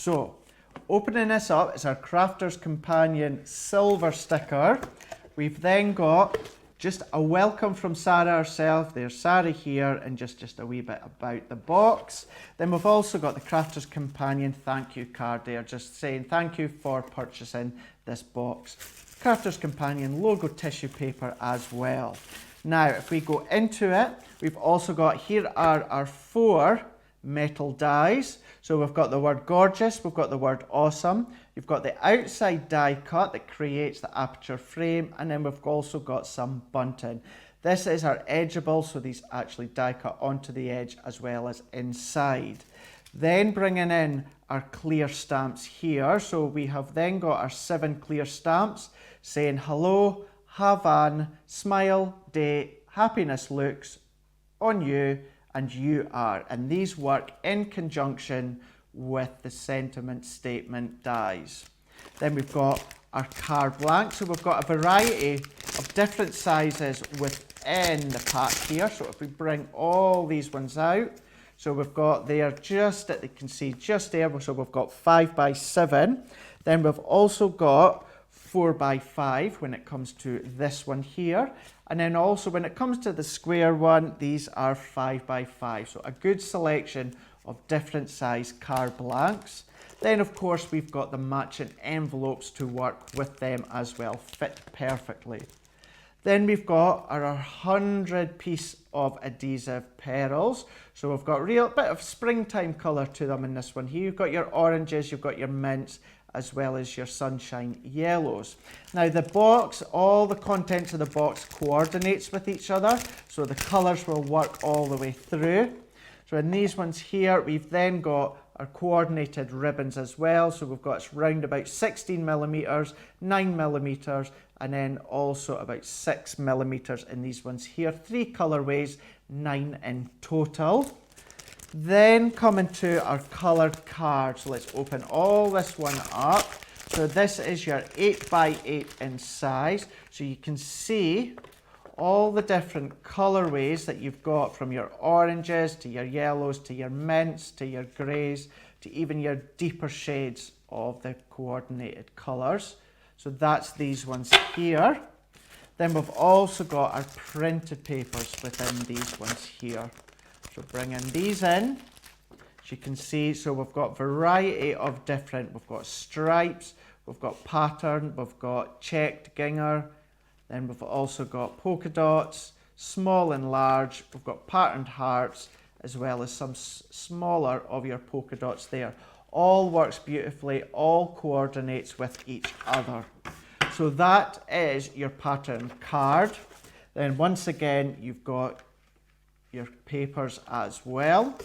So, opening this up is our Crafter's Companion silver sticker. We've then got just a welcome from Sarah herself. There's Sarah here, and just a wee bit about the box. Then we've also got the Crafter's Companion thank you card there, just saying thank you for purchasing this box. Crafter's Companion logo tissue paper as well. Now, if we go into it, we've also got, here are our 4 metal dies. So we've got the word gorgeous, we've got the word awesome, you've got the outside die cut that creates the aperture frame, and then we've also got some bunting. This is our Edgeables, so these actually die cut onto the edge as well as inside. Then bringing in our clear stamps here. So we have then got our 7 clear stamps saying hello, have an, smile, day, happiness looks on you, and you are. And these work in conjunction with the sentiment statement dies. Then we've got our card blank. So we've got a variety of different sizes within the pack here. So if we bring all these ones out, so we've got there just that you can see just there. So we've got 5x7. Then we've also got 4x5 when it comes to this one here. And then also when it comes to the square one, these are 5x5. So a good selection of different size card blanks. Then of course we've got the matching envelopes to work with them as well, fit perfectly. Then we've got our 100 piece of adhesive petals. So we've got a real bit of springtime colour to them in this one here. You've got your oranges, you've got your mints, as well as your sunshine yellows. Now the box, all the contents of the box coordinates with each other, so the colours will work all the way through. So in these ones here, we've then got our coordinated ribbons as well. So we've got round about 16 millimeters, 9 millimeters, and then also about 6 millimeters in these ones here. 3 colorways, 9 in total. Then coming to our coloured card. So let's open all this one up. So this is your 8x8 in size. So you can see all the different colourways that you've got, from your oranges to your yellows to your mints to your greys to even your deeper shades of the coordinated colours. So that's these ones here. Then we've also got our printed papers within these ones here. So bringing these in, as you can see, so we've got variety of different, we've got stripes, we've got pattern, we've got checked gingham, then we've also got polka dots, small and large, we've got patterned hearts, as well as some smaller of your polka dots there. All works beautifully, all coordinates with each other. So that is your pattern card. Then once again, you've got your papers as well.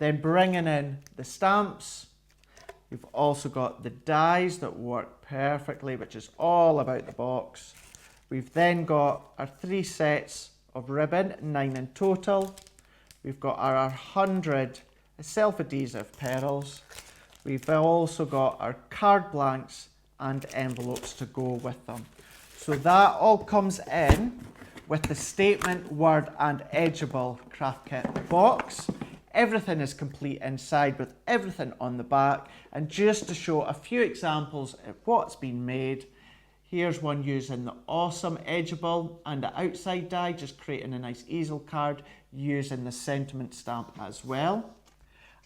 Then bringing in the stamps, you've also got the dies that work perfectly, which is all about the box. We've then got our 3 sets of ribbon, 9 in total. We've got our 100 self-adhesive petals. We've also got our card blanks and envelopes to go with them. So that all comes in with the statement, word and edgeable craft kit box. Everything is complete inside with everything on the back. And just to show a few examples of what's been made, here's one using the awesome Edgeable and the outside die, just creating a nice easel card using the sentiment stamp as well.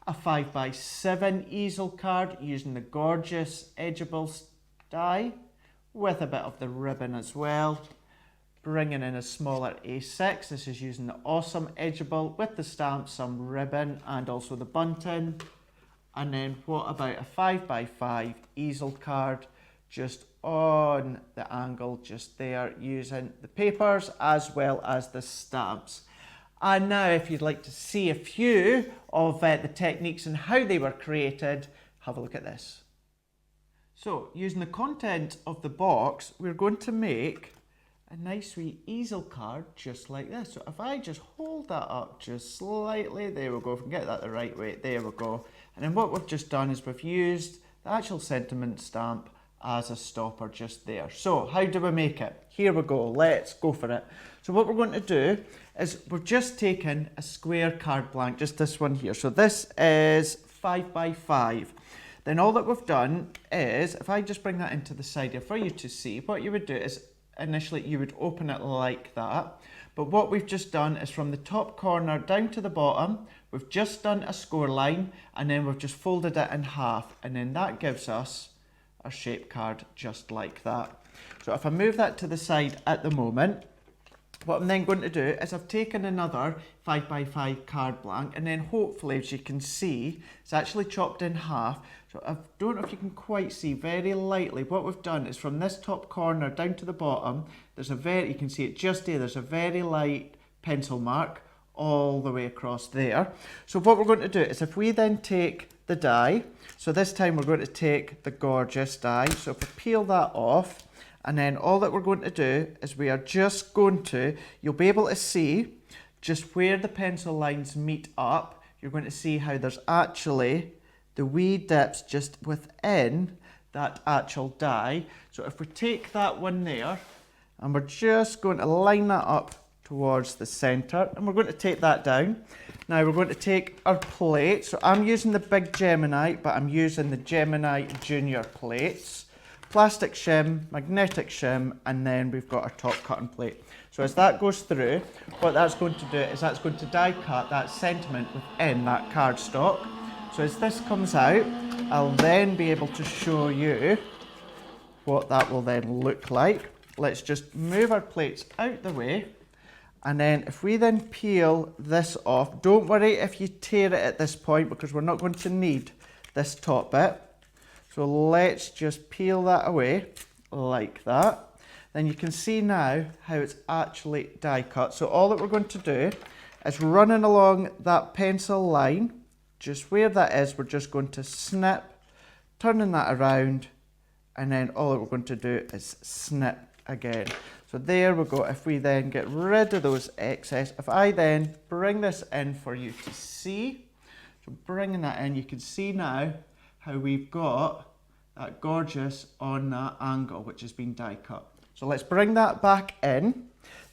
A 5x7 easel card using the gorgeous Edgeable die with a bit of the ribbon as well. Bringing in a smaller A6, this is using the awesome Edgeable with the stamp, some ribbon and also the bunting. And then what about a 5x5 easel card just on the angle just there, using the papers as well as the stamps. And now if you'd like to see a few of the techniques and how they were created, have a look at this. So using the content of the box, we're going to make a nice wee easel card just like this. So if I just hold that up just slightly, there we go, if we can get that the right way, there we go. And then what we've just done is we've used the actual sentiment stamp as a stopper just there. So how do we make it? Here we go, let's go for it. So what we're going to do is we're just taking a square card blank, just this one here. So this is 5x5. Then all that we've done is, if I just bring that into the side here for you to see, what you would do is initially you would open it like that. But what we've just done is from the top corner down to the bottom, we've just done a score line, and then we've just folded it in half, and then that gives us a shape card just like that. So if I move that to the side at the moment, what I'm then going to do is I've taken another 5x5 card blank, and then hopefully, as you can see, it's actually chopped in half. So I don't know if you can quite see very lightly, what we've done is from this top corner down to the bottom, there's a very, you can see it just there, there's a very light pencil mark all the way across there. So what we're going to do is if we then take the die, so this time we're going to take the gorgeous die, so if we peel that off, and then all that we're going to do is we are just going to, you'll be able to see just where the pencil lines meet up, you're going to see how there's actually the wee dips just within that actual die. So if we take that one there, and we're just going to line that up towards the centre, and we're going to take that down. Now we're going to take our plate, so I'm using the big Gemini, but I'm using the Gemini Junior plates. Plastic shim, magnetic shim, and then we've got our top cutting plate. So as that goes through, what that's going to do is that's going to die cut that sentiment within that cardstock. So as this comes out, I'll then be able to show you what that will then look like. Let's just move our plates out the way. And then if we then peel this off, don't worry if you tear it at this point because we're not going to need this top bit. So let's just peel that away like that. Then you can see now how it's actually die cut. So all that we're going to do is running along that pencil line, just where that is, we're just going to snip, turning that around, and then all that we're going to do is snip again. So there we go. If we then get rid of those excess, if I then bring this in for you to see, so bringing that in, you can see now how we've got that gorgeous on that angle which has been die cut. So let's bring that back in.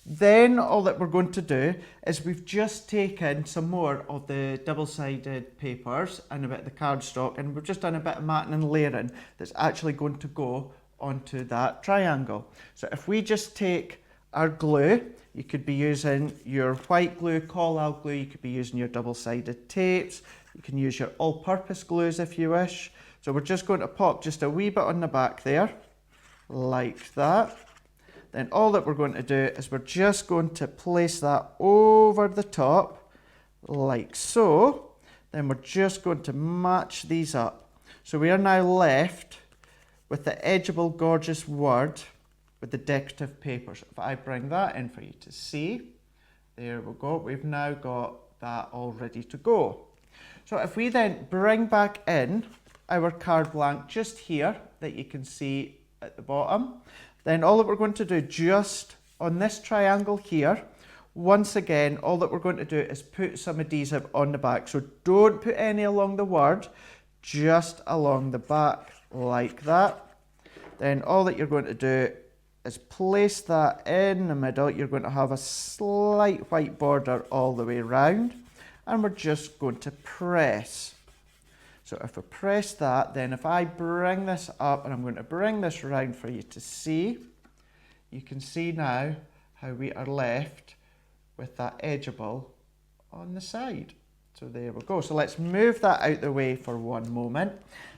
Then all that we're going to do is we've just taken some more of the double-sided papers and a bit of the cardstock, and we've just done a bit of matting and layering that's actually going to go onto that triangle. So if we just take our glue, you could be using your white glue, call-out glue, you could be using your double-sided tapes, you can use your all-purpose glues if you wish. So we're just going to pop just a wee bit on the back there, like that. Then all that we're going to do is we're just going to place that over the top, like so. Then we're just going to match these up. So we are now left with the Edgeable Gorgeous word with the decorative papers. If I bring that in for you to see, there we go. We've now got that all ready to go. So if we then bring back in our card blank just here that you can see at the bottom, then all that we're going to do just on this triangle here, once again, all that we're going to do is put some adhesive on the back. So don't put any along the word, just along the back like that. Then all that you're going to do is place that in the middle. You're going to have a slight white border all the way around, and we're just going to press. So if I press that, then if I bring this up, and I'm going to bring this around for you to see, you can see now how we are left with that Edgeable on the side. So there we go. So let's move that out the way for one moment.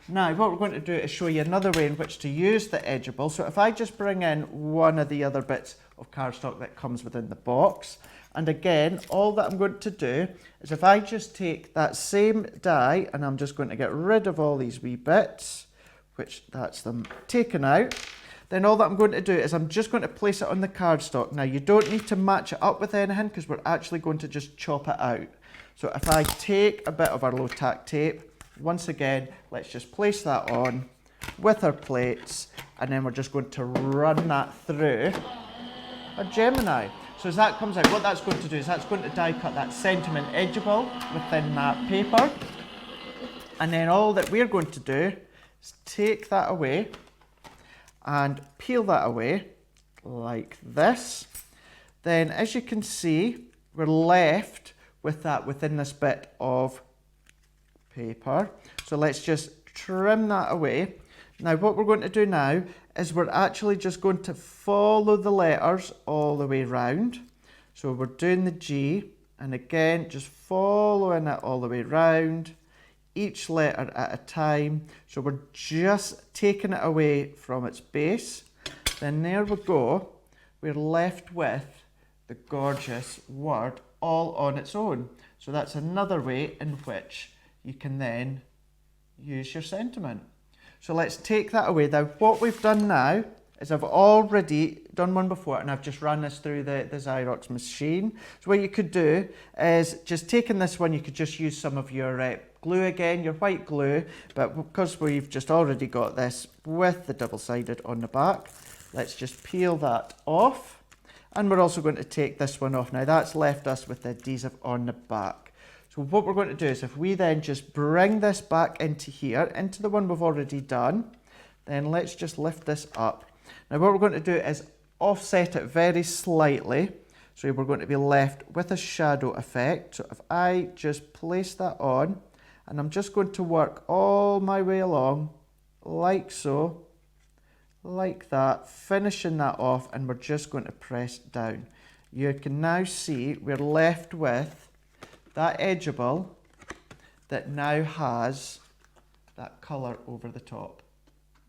Now what we're going to do is show you another way in which to use the Edgeable. So if I just bring in one of the other bits of cardstock that comes within the box, and again, all that I'm going to do is if I just take that same die, and I'm just going to get rid of all these wee bits, which that's them taken out, then all that I'm going to do is I'm just going to place it on the cardstock. Now you don't need to match it up with anything because we're actually going to just chop it out. So if I take a bit of our low tack tape, once again, let's just place that on with our plates, and then we're just going to run that through a Gemini. So as that comes out, what that's going to do is that's going to die cut that sentiment Edgeable within that paper. And then all that we're going to do is take that away and peel that away like this. Then as you can see, we're left with that within this bit of paper. So let's just trim that away. Now what we're going to do now is we're actually just going to follow the letters all the way round. So we're doing the G, and again just following it all the way round, each letter at a time. So we're just taking it away from its base. Then there we go. We're left with the gorgeous word all on its own. So that's another way in which you can then use your sentiment. So let's take that away. Now what we've done now is I've already done one before, and I've just run this through the Xerox machine. So what you could do is just taking this one, you could just use some of your glue again, your white glue, but because we've just already got this with the double-sided on the back, let's just peel that off. And we're also going to take this one off. Now that's left us with the adhesive on the back. So what we're going to do is if we then just bring this back into here, into the one we've already done, then let's just lift this up. Now what we're going to do is offset it very slightly, so we're going to be left with a shadow effect. So if I just place that on, and I'm just going to work all my way along, like so, like that, finishing that off, and we're just going to press down. You can now see we're left with that Edgeable that now has that colour over the top,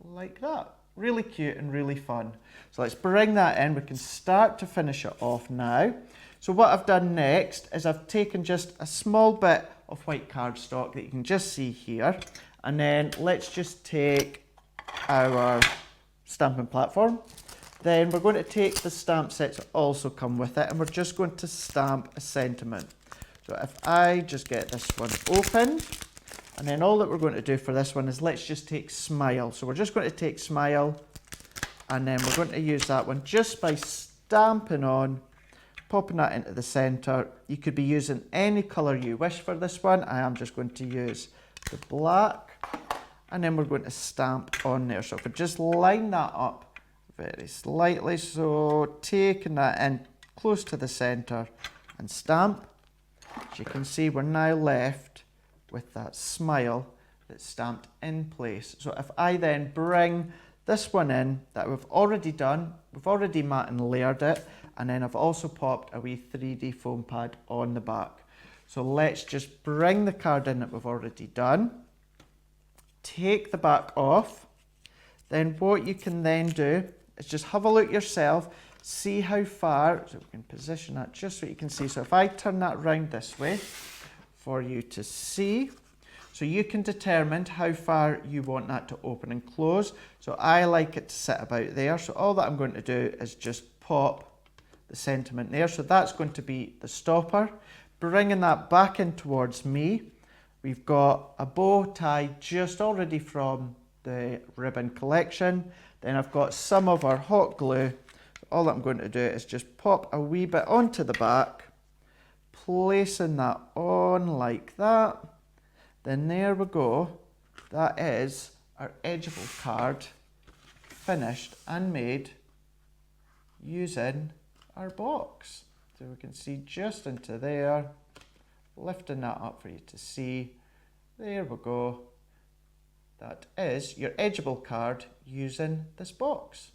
like that. Really cute and really fun. So let's bring that in. We can start to finish it off now. So what I've done next is I've taken just a small bit of white cardstock that you can just see here, and then let's just take our stamping platform. Then we're going to take the stamp sets that also come with it, and we're just going to stamp a sentiment. So if I just get this one open, and then all that we're going to do for this one is let's just take Smile. So we're just going to take Smile, and then we're going to use that one just by stamping on, popping that into the centre. You could be using any colour you wish for this one. I am just going to use the black, and then we're going to stamp on there. So if we just line that up very slightly, so taking that in close to the centre and stamp. As you can see, we're now left with that smile that's stamped in place. So if I then bring this one in that we've already done, we've already mat and layered it, and then I've also popped a wee 3D foam pad on the back. So let's just bring the card in that we've already done, take the back off. Then what you can then do is just have a look yourself, see how far, so we can position that just so you can see. So if I turn that round this way for you to see, so you can determine how far you want that to open and close. So I like it to sit about there. So all that I'm going to do is just pop the sentiment there. So that's going to be the stopper. Bringing that back in towards me, we've got a bow tie just already from the ribbon collection. Then I've got some of our hot glue. All I'm going to do is just pop a wee bit onto the back, placing that on like that. Then there we go. That is our Edgeable card finished and made using our box. So we can see just into there, lifting that up for you to see. There we go. That is your Edgeable card using this box.